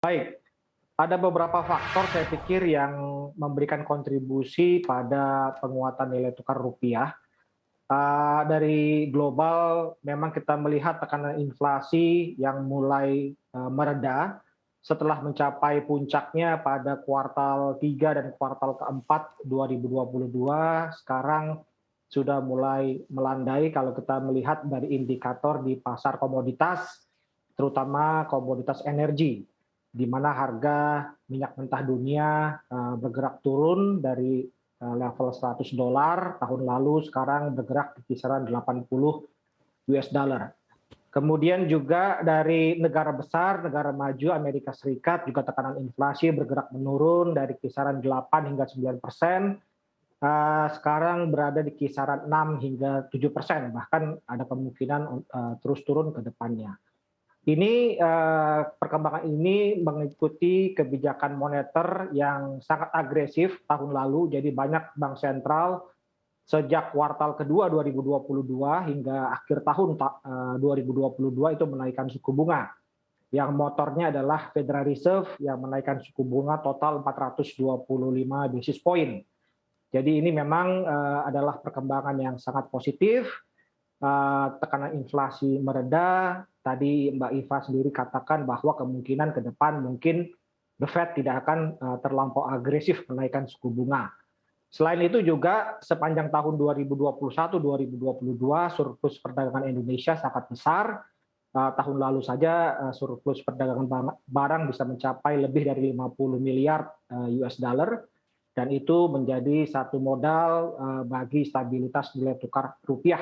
Baik, ada beberapa faktor saya pikir yang memberikan kontribusi pada penguatan nilai tukar rupiah. Dari global memang kita melihat tekanan inflasi yang mulai mereda setelah mencapai puncaknya pada kuartal 3 dan kuartal keempat 2022, sekarang sudah mulai melandai kalau kita melihat dari indikator di pasar komoditas, terutama komoditas energi, di mana harga minyak mentah dunia bergerak turun dari level $100 tahun lalu, sekarang bergerak di kisaran 80 US dollar. Kemudian juga dari negara besar, negara maju Amerika Serikat, juga tekanan inflasi bergerak menurun dari kisaran 8 hingga 9%, sekarang berada di kisaran 6 hingga 7%, bahkan ada kemungkinan terus turun ke depannya. Ini perkembangan ini mengikuti kebijakan moneter yang sangat agresif tahun lalu, jadi banyak bank sentral sejak kuartal kedua 2022 hingga akhir tahun 2022 itu menaikkan suku bunga. Yang motornya adalah Federal Reserve yang menaikkan suku bunga total 425 basis point. Jadi ini memang adalah perkembangan yang sangat positif. Tekanan inflasi mereda. Tadi Mbak Iva sendiri katakan bahwa kemungkinan ke depan mungkin The Fed tidak akan terlampau agresif menaikkan suku bunga. Selain itu juga sepanjang tahun 2021-2022 surplus perdagangan Indonesia sangat besar. Tahun lalu saja surplus perdagangan barang bisa mencapai lebih dari 50 miliar US dollar, dan itu menjadi satu modal bagi stabilitas nilai tukar rupiah.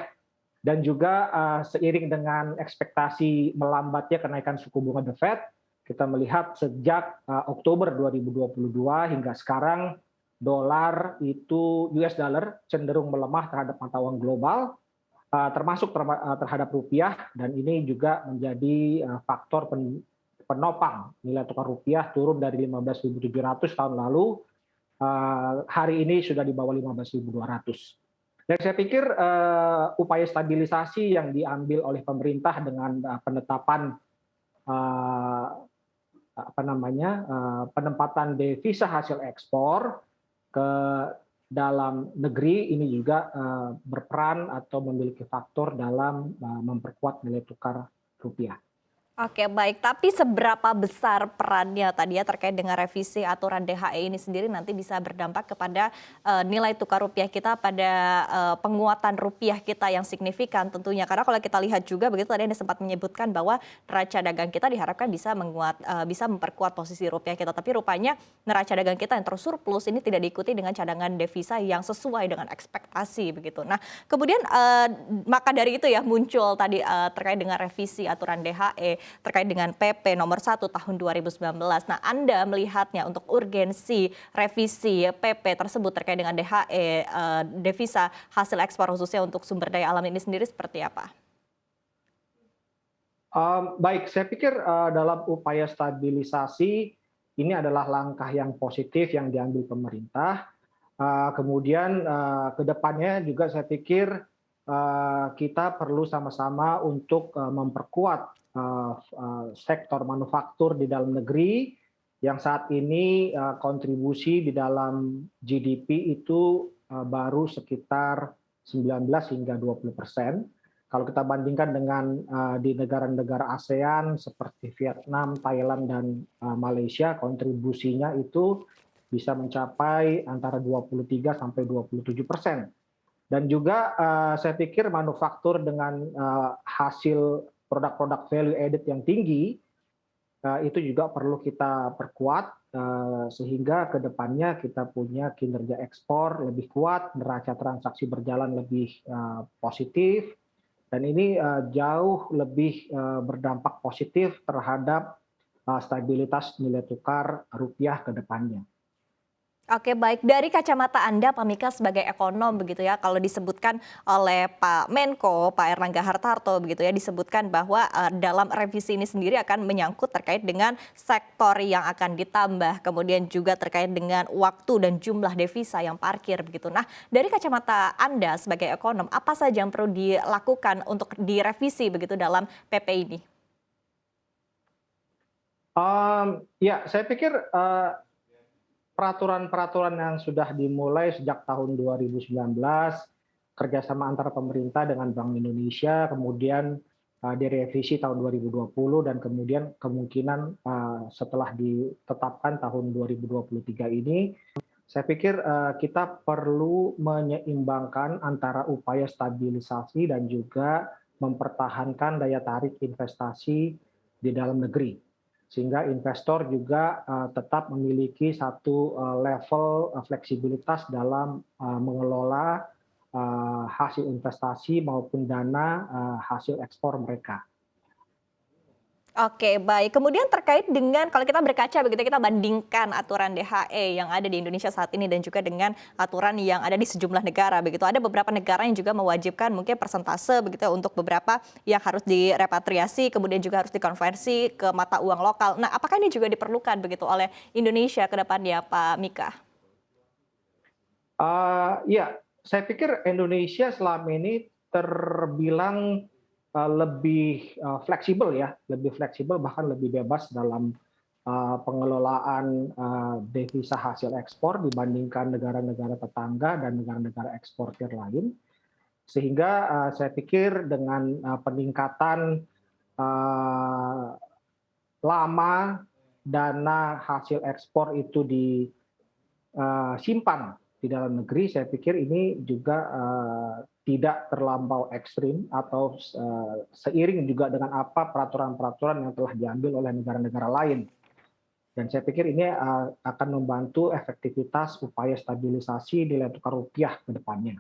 Dan juga seiring dengan ekspektasi melambatnya kenaikan suku bunga The Fed, kita melihat sejak Oktober 2022 hingga sekarang dolar itu US dollar cenderung melemah terhadap mata uang global, termasuk terhadap rupiah, dan ini juga menjadi faktor penopang nilai tukar rupiah turun dari 15.700 tahun lalu, hari ini sudah di bawah 15.200. Dan saya pikir upaya stabilisasi yang diambil oleh pemerintah dengan penetapan penempatan devisa hasil ekspor ke dalam negeri ini juga berperan atau memiliki faktor dalam memperkuat nilai tukar rupiah. Oke, baik. Tapi seberapa besar perannya tadi ya terkait dengan revisi aturan DHE ini sendiri nanti bisa berdampak kepada nilai tukar rupiah kita pada penguatan rupiah kita yang signifikan tentunya. Karena kalau kita lihat juga begitu tadi Anda sempat menyebutkan bahwa neraca dagang kita diharapkan bisa bisa memperkuat posisi rupiah kita. Tapi rupanya neraca dagang kita yang terus surplus ini tidak diikuti dengan cadangan devisa yang sesuai dengan ekspektasi begitu. Nah, kemudian maka dari itu ya muncul tadi terkait dengan revisi aturan DHE terkait dengan PP nomor 1 tahun 2019. Nah, Anda melihatnya untuk urgensi revisi PP tersebut terkait dengan DHE, devisa hasil ekspor khususnya untuk sumber daya alam ini sendiri seperti apa? Baik, saya pikir dalam upaya stabilisasi ini adalah langkah yang positif yang diambil pemerintah. Kemudian ke depannya juga saya pikir kita perlu sama-sama untuk memperkuat sektor manufaktur di dalam negeri yang saat ini kontribusi di dalam GDP itu baru sekitar 19 hingga 20%. Kalau kita bandingkan dengan di negara-negara ASEAN seperti Vietnam, Thailand, dan Malaysia, kontribusinya itu bisa mencapai antara 23 sampai 27%. Dan juga saya pikir manufaktur dengan hasil produk-produk value added yang tinggi itu juga perlu kita perkuat sehingga ke depannya kita punya kinerja ekspor lebih kuat, neraca transaksi berjalan lebih positif, dan ini jauh lebih berdampak positif terhadap stabilitas nilai tukar rupiah ke depannya. Oke, baik. Dari kacamata Anda, Pak Mika sebagai ekonom begitu ya, kalau disebutkan oleh Pak Menko, Pak Erlangga Hartarto begitu ya, disebutkan bahwa dalam revisi ini sendiri akan menyangkut terkait dengan sektor yang akan ditambah, kemudian juga terkait dengan waktu dan jumlah devisa yang parkir begitu. Nah, dari kacamata Anda sebagai ekonom, apa saja yang perlu dilakukan untuk direvisi begitu dalam PP ini? Ya, saya pikir peraturan-peraturan yang sudah dimulai sejak tahun 2019, kerjasama antara pemerintah dengan Bank Indonesia, kemudian direvisi tahun 2020, dan kemudian kemungkinan setelah ditetapkan tahun 2023 ini, saya pikir kita perlu menyeimbangkan antara upaya stabilisasi dan juga mempertahankan daya tarik investasi di dalam negeri, sehingga investor juga tetap memiliki satu level fleksibilitas dalam mengelola hasil investasi maupun dana hasil ekspor mereka. Oke, baik. Kemudian terkait dengan kalau kita berkaca begitu, kita bandingkan aturan DHE yang ada di Indonesia saat ini dan juga dengan aturan yang ada di sejumlah negara begitu. Ada beberapa negara yang juga mewajibkan mungkin persentase begitu ya, untuk beberapa yang harus direpatriasi, kemudian juga harus dikonversi ke mata uang lokal. Nah, apakah ini juga diperlukan begitu oleh Indonesia ke depannya, Pak Mika? Ya, saya pikir Indonesia selama ini terbilang lebih fleksibel ya, lebih fleksibel bahkan lebih bebas dalam pengelolaan devisa hasil ekspor dibandingkan negara-negara tetangga dan negara-negara eksportir lain. Sehingga saya pikir dengan peningkatan eh, lama dana hasil ekspor itu disimpan di dalam negeri, saya pikir ini juga tidak terlampau ekstrim atau seiring juga dengan apa peraturan-peraturan yang telah diambil oleh negara-negara lain. Dan saya pikir ini akan membantu efektivitas upaya stabilisasi nilai tukar rupiah ke depannya.